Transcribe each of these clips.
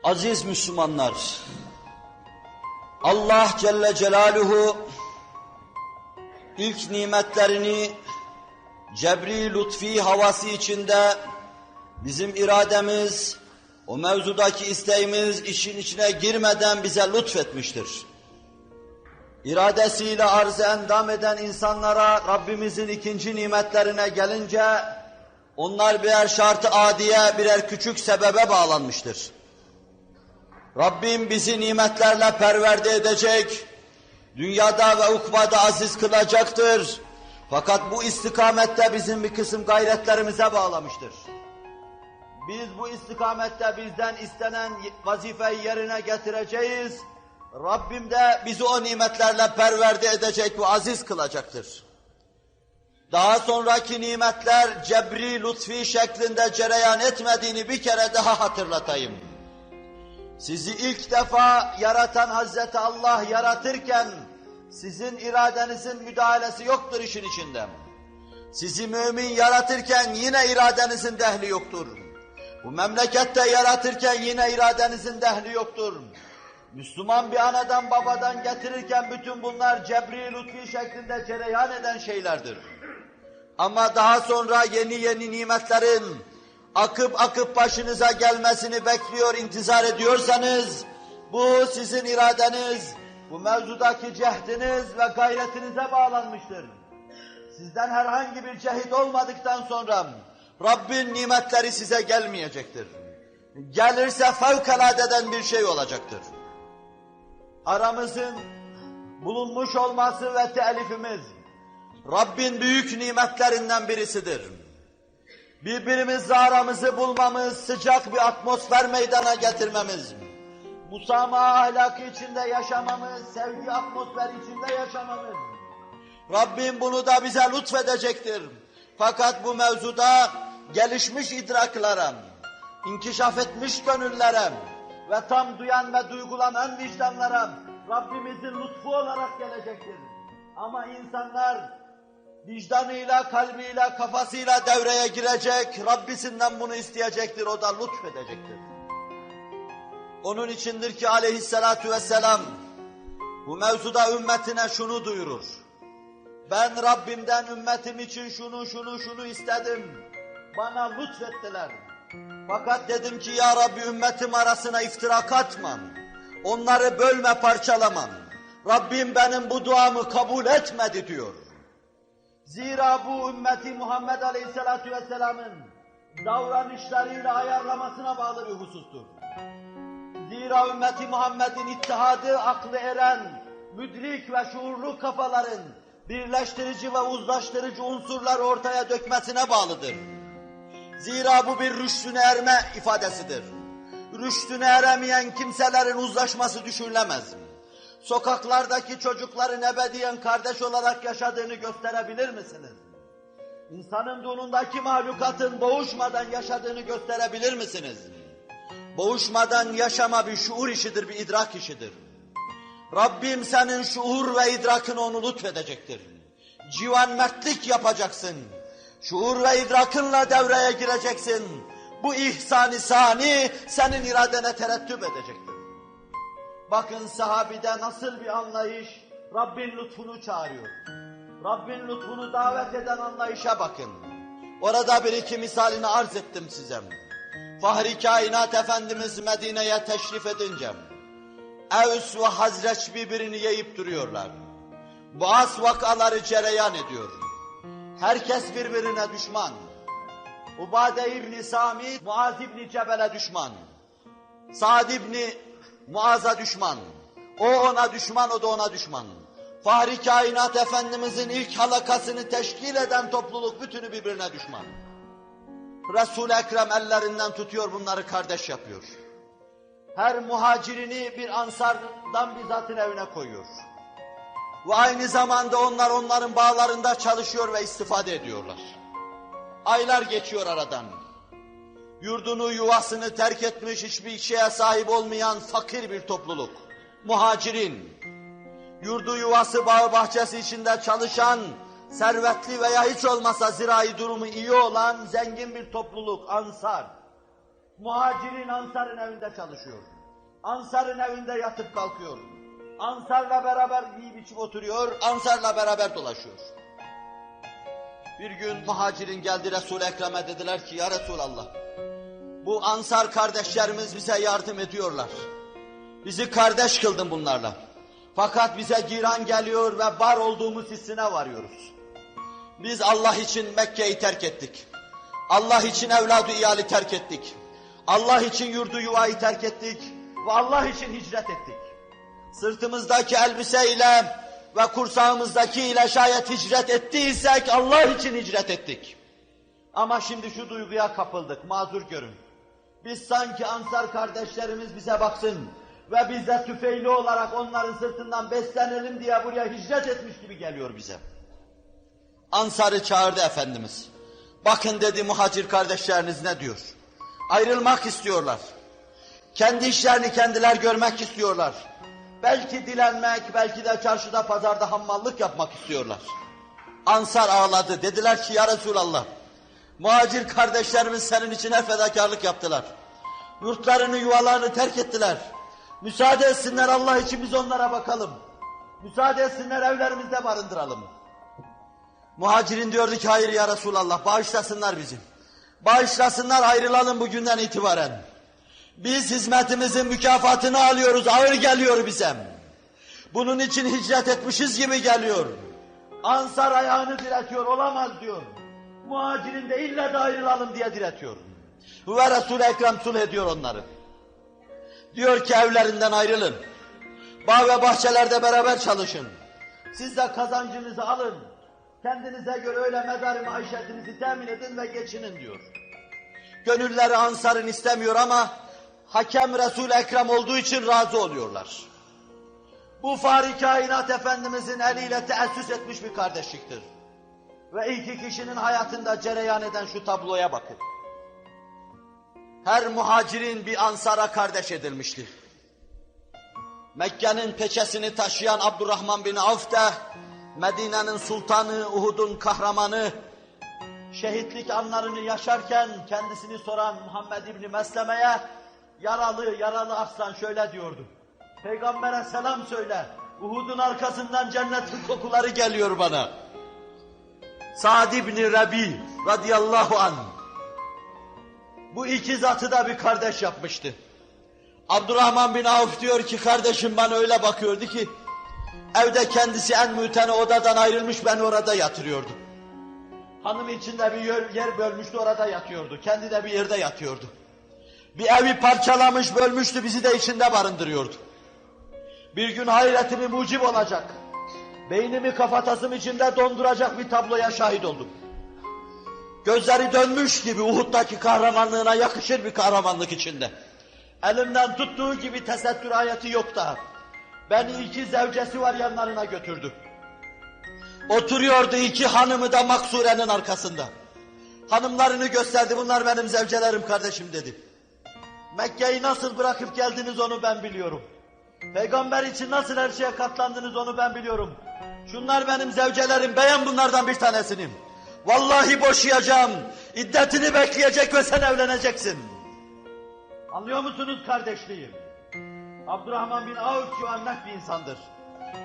Aziz Müslümanlar, Allah Celle Celaluhu ilk nimetlerini cebri lütfi havası içinde bizim irademiz, o mevzudaki isteğimiz işin içine girmeden bize lütfetmiştir. İradesiyle arz-ı endam eden insanlara Rabbimizin ikinci nimetlerine gelince onlar birer şart-ı adiye, birer küçük sebebe bağlanmıştır. Rabbim bizi nimetlerle perverde edecek, dünyada ve ukbada aziz kılacaktır. Fakat bu istikamette bizim bir kısım gayretlerimize bağlamıştır. Biz bu istikamette bizden istenen vazifeyi yerine getireceğiz. Rabbim de bizi o nimetlerle perverde edecek ve aziz kılacaktır. Daha sonraki nimetler cebri lütfi şeklinde cereyan etmediğini bir kere daha hatırlatayım. Sizi ilk defa yaratan Hazreti Allah yaratırken sizin iradenizin müdahalesi yoktur işin içinde. Sizi mümin yaratırken yine iradenizin dehli yoktur. Bu memlekette yaratırken yine iradenizin dehli yoktur. Müslüman bir anadan babadan getirirken bütün bunlar cebri lütfi şeklinde cereyan eden şeylerdir. Ama daha sonra yeni nimetlerin akıp başınıza gelmesini bekliyor, intizar ediyorsanız, bu sizin iradeniz, bu mevzudaki cehdiniz ve gayretinize bağlanmıştır. Sizden herhangi bir cehit olmadıktan sonra Rabbin nimetleri size gelmeyecektir. Gelirse fevkaladeden bir şey olacaktır. Aramızın bulunmuş olması ve telifimiz Rabbin büyük nimetlerinden birisidir. Birbirimizle aramızı bulmamız, sıcak bir atmosfer meydana getirmemiz, musamaha ahlakı içinde yaşamamız, sevgi atmosferi içinde yaşamamız. Rabbim bunu da bize lütfedecektir. Fakat bu mevzuda gelişmiş idraklara, inkişaf etmiş gönüllere ve tam duyan ve duygulanan vicdanlara Rabbimizin lütfu olarak gelecektir. Ama insanlar vicdanıyla, kalbiyle, kafasıyla devreye girecek, Rabbisinden bunu isteyecektir, o da lütfedecektir. Onun içindir ki aleyhissalatu vesselam bu mevzuda ümmetine şunu duyurur. Ben Rabbimden ümmetim için şunu istedim, bana lütfettiler. Fakat dedim ki ya Rabbi ümmetim arasına iftirak atmam, onları bölme parçalamam. Rabbim benim bu duamı kabul etmedi diyor. Zira bu ümmeti Muhammed Aleyhisselatü Vesselam'ın davranışlarıyla ayarlamasına bağlı bir husustur. Zira ümmeti Muhammed'in ittihadı aklı eren, müdrik ve şuurlu kafaların birleştirici ve uzlaştırıcı unsurları ortaya dökmesine bağlıdır. Zira bu bir rüştüne erme ifadesidir. Rüştüne eremeyen kimselerin uzlaşması düşünülemez. Sokaklardaki çocukların ebediyen kardeş olarak yaşadığını gösterebilir misiniz? İnsanın donundaki mahlukatın boğuşmadan yaşadığını gösterebilir misiniz? Boğuşmadan yaşama bir şuur işidir, bir idrak işidir. Rabbim senin şuur ve idrakını onu lütfedecektir. Civan mertlik yapacaksın. Şuur ve idrakınla devreye gireceksin. Bu ihsan-ı sani senin iradene terettüp edecektir. Bakın sahabide nasıl bir anlayış Rabbin lütfunu çağırıyor. Rabbin lütfunu davet eden anlayışa bakın. Orada bir iki misalini arz ettim size. Fahri kainat Efendimiz Medine'ye teşrif edince Evs ve Hazreç birbirini yiyip duruyorlar. Boğaz vakaları cereyan ediyor. Herkes birbirine düşman. Ubade İbni Samit, Muaz İbni Cebel'e düşman. Sa'd İbni Muaz'a düşman. O ona düşman, o da ona düşman. Fahri kainat Efendimizin ilk halakasını teşkil eden topluluk bütünü birbirine düşman. Resul-i Ekrem ellerinden tutuyor, bunları kardeş yapıyor. Her muhacirini bir ansardan bizzatın evine koyuyor. Ve aynı zamanda onlar onların bağlarında çalışıyor ve istifade ediyorlar. Aylar geçiyor aradan. Yurdunu, yuvasını terk etmiş, hiçbir şeye sahip olmayan fakir bir topluluk. Muhacirin, yurdu, yuvası, bağı, bahçesi içinde çalışan, servetli veya hiç olmasa zirai durumu iyi olan zengin bir topluluk, ansar. Muhacirin Ansar'ın evinde çalışıyor. Ansar'ın evinde yatıp kalkıyor. Ansar'la beraber yiyip içip oturuyor, Ansar'la beraber dolaşıyor. Bir gün muhacirin geldi Resul-i Ekrem'e, dediler ki ya Resulallah, bu Ansar kardeşlerimiz bize yardım ediyorlar. Bizi kardeş kıldın bunlarla. Fakat bize giran geliyor ve var olduğumuz hissine varıyoruz. Biz Allah için Mekke'yi terk ettik. Allah için evladı iyali terk ettik. Allah için yurdu yuvayı terk ettik ve Allah için hicret ettik. Sırtımızdaki elbiseyle ve kursağımızdaki ile şayet hicret ettiysek Allah için hicret ettik. Ama şimdi şu duyguya kapıldık, mazur görün. Biz sanki Ansar kardeşlerimiz bize baksın ve biz de tüfeğli olarak onların sırtından beslenelim diye buraya hicret etmiş gibi geliyor bize. Ansar'ı çağırdı Efendimiz. Bakın dedi, muhacir kardeşleriniz ne diyor? Ayrılmak istiyorlar. Kendi işlerini kendiler görmek istiyorlar. Belki dilenmek, belki de çarşıda pazarda hammallık yapmak istiyorlar. Ansar ağladı. Dediler ki ya Resulallah, muhacir kardeşlerimiz senin için her fedakarlık yaptılar. Yurtlarını, yuvalarını terk ettiler. Müsaade etsinler Allah için biz onlara bakalım. Müsaade etsinler evlerimizde barındıralım. Muhacirin diyordu ki hayır ya Resulallah, bağışlasınlar bizi. Bağışlasınlar, ayrılalım bugünden itibaren. Biz hizmetimizin mükafatını alıyoruz, ağır geliyor bize. Bunun için hicret etmişiz gibi geliyor. Ansar ayağını diretiyor, olamaz diyor. Muhacirin de illa da ayrılalım diye diretiyor. Ve Resul-i Ekrem sulh ediyor onları. Diyor ki evlerinden ayrılın. Bağ ve bahçelerde beraber çalışın. Siz de kazancınızı alın. Kendinize göre öyle medar-ı maişetinizi temin edin ve geçinin diyor. Gönülleri Ansar'ın istemiyor ama hakem Resul-i Ekrem olduğu için razı oluyorlar. Bu Fahri Kainat Efendimizin eliyle teessüs etmiş bir kardeşliktir. Ve iki kişinin hayatında cereyan eden şu tabloya bakın. Her muhacirin bir Ansar'a kardeş edilmişti. Mekke'nin peçesini taşıyan Abdurrahman bin Avf da Medine'nin sultanı, Uhud'un kahramanı, şehitlik anlarını yaşarken kendisini soran Muhammed İbni Mesleme'ye yaralı aslan şöyle diyordu. Peygamber'e selam söyle, Uhud'un arkasından cennetin kokuları geliyor bana. Sa'd İbni Rabi radıyallahu anh bu iki zatı da bir kardeş yapmıştı. Abdurrahman bin Avf diyor ki kardeşim bana öyle bakıyordu ki evde kendisi en mütene odadan ayrılmış, beni orada yatırıyordu. Hanım içinde bir yer bölmüştü, orada yatıyordu. Kendi de bir yerde yatıyordu. Bir evi parçalamış, bölmüştü, bizi de içinde barındırıyordu. Bir gün hayretimi mucib olacak, beynimi kafatasım içinde donduracak bir tabloya şahit oldum. Gözleri dönmüş gibi Uhud'daki kahramanlığına yakışır bir kahramanlık içinde. Elimden tuttuğu gibi tesettür ayeti yok da. Beni iki zevcesi var yanlarına götürdü. Oturuyordu iki hanımı da maksurenin arkasında. Hanımlarını gösterdi, bunlar benim zevcelerim kardeşim dedi. Mekke'yi nasıl bırakıp geldiniz onu ben biliyorum. Peygamber için nasıl her şeye katlandınız onu ben biliyorum. Şunlar benim zevcelerim, beğen bunlardan bir tanesini. Vallahi boşayacağım, iddetini bekleyecek ve sen evleneceksin. Anlıyor musunuz kardeşliğim? Abdurrahman bin Avf güvenlik bir insandır.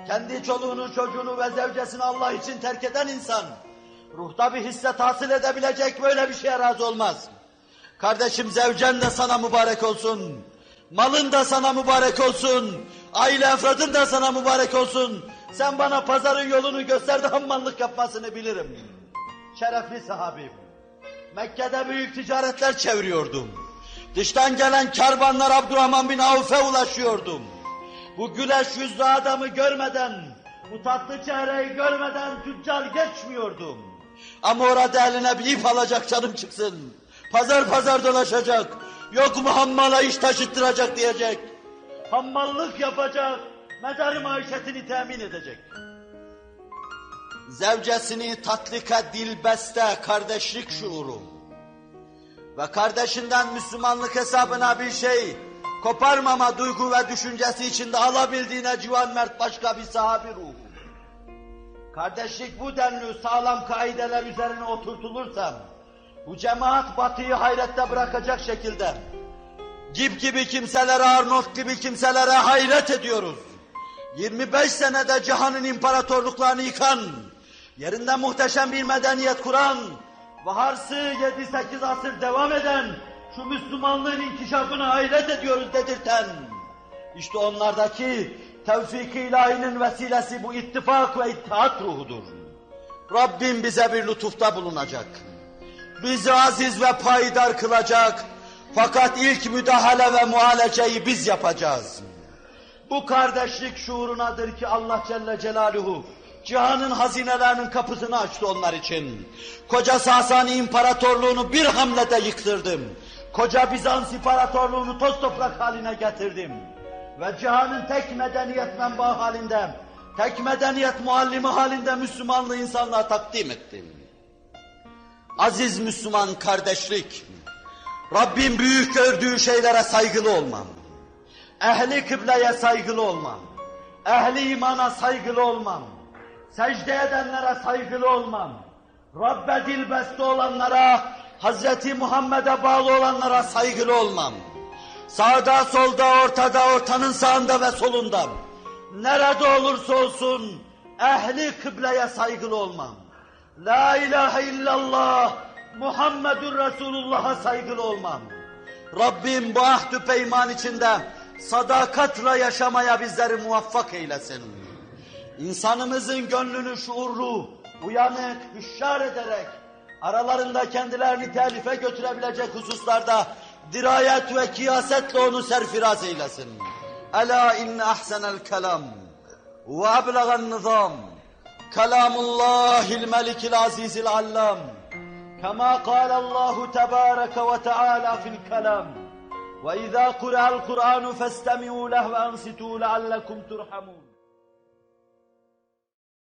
Kendi çoluğunu, çocuğunu ve zevcesini Allah için terk eden insan, ruhta bir hisse tahsil edebilecek böyle bir şeye razı olmaz. Kardeşim zevcen de sana mübarek olsun, malın da sana mübarek olsun, aile efradın da sana mübarek olsun. Sen bana pazarın yolunu göster de hammallık yapmasını bilirim. Şerefli sahabim, Mekke'de büyük ticaretler çeviriyordum. Dıştan gelen kervanlar Abdurrahman bin Avf'e ulaşıyordum. Bu güleş yüzlü adamı görmeden, bu tatlı çehreyi görmeden tüccar geçmiyordum. Ama orada eline bir ip alacak, canım çıksın. Pazar pazar dolaşacak, yok mu hammala iş taşıttıracak diyecek. Hammallık yapacak, medar maişetini temin edecek. Zevcesini tatlika dilbeste kardeşlik şuuru ve kardeşinden Müslümanlık hesabına bir şey koparmama duygu ve düşüncesi içinde alabildiğine civan mert başka bir sahabi ruhu. Kardeşlik bu denli sağlam kaideler üzerine oturtulursa, bu cemaat batıyı hayrette bırakacak şekilde gibi kimselere, Arnold gibi kimselere hayret ediyoruz. 25 senede cihanın imparatorluklarını yıkan, yerinde muhteşem bir medeniyet kuran, vaharsı 7-8 asır devam eden, şu Müslümanlığın inkişafına hayret ediyoruz dedirten, işte onlardaki tevfik-i ilahinin vesilesi bu ittifak ve ittihat ruhudur. Rabbim bize bir lütufta bulunacak. Bizi aziz ve payidar kılacak. Fakat ilk müdahale ve muhaleceyi biz yapacağız. Bu kardeşlik şuurunadır ki Allah Celle Celaluhu cihanın hazinelerinin kapısını açtı onlar için. Koca Sasani İmparatorluğunu bir hamlede yıktırdım. Koca Bizans İmparatorluğunu toz toprak haline getirdim. Ve cihanın tek medeniyet menbaı halinde, tek medeniyet muallimi halinde Müslümanlığı insanlığa takdim ettim. Aziz Müslüman kardeşlik, Rabbim büyük gördüğü şeylere saygılı olmam, ehli kıbleye saygılı olmam, ehli imana saygılı olmam, secde edenlere saygılı olmam, Rabbe dilbeste olanlara, Hazreti Muhammed'e bağlı olanlara saygılı olmam, sağda, solda, ortada, ortanın sağında ve solunda, nerede olursa olsun ehli kıbleye saygılı olmam. La ilahe illallah Muhammedur Resulullah'a saygılı olmam. Rabbim bu ahdü peyman içinde sadakatla yaşamaya bizleri muvaffak eylesin. İnsanımızın gönlünü şuurlu, uyanık, hüşyar ederek aralarında kendilerini telife götürebilecek hususlarda dirayet ve kiyasetle onu serfiraz eylesin. Ela inne ahsenel kelam ve ablagan nizam kelamullahil melikil azizil allam kema kâlallahu tebâreke ve teâlâ fil kelam ve izâ kur'al Kur'anu festemi'û leh ve ansitû leallekum turhamun.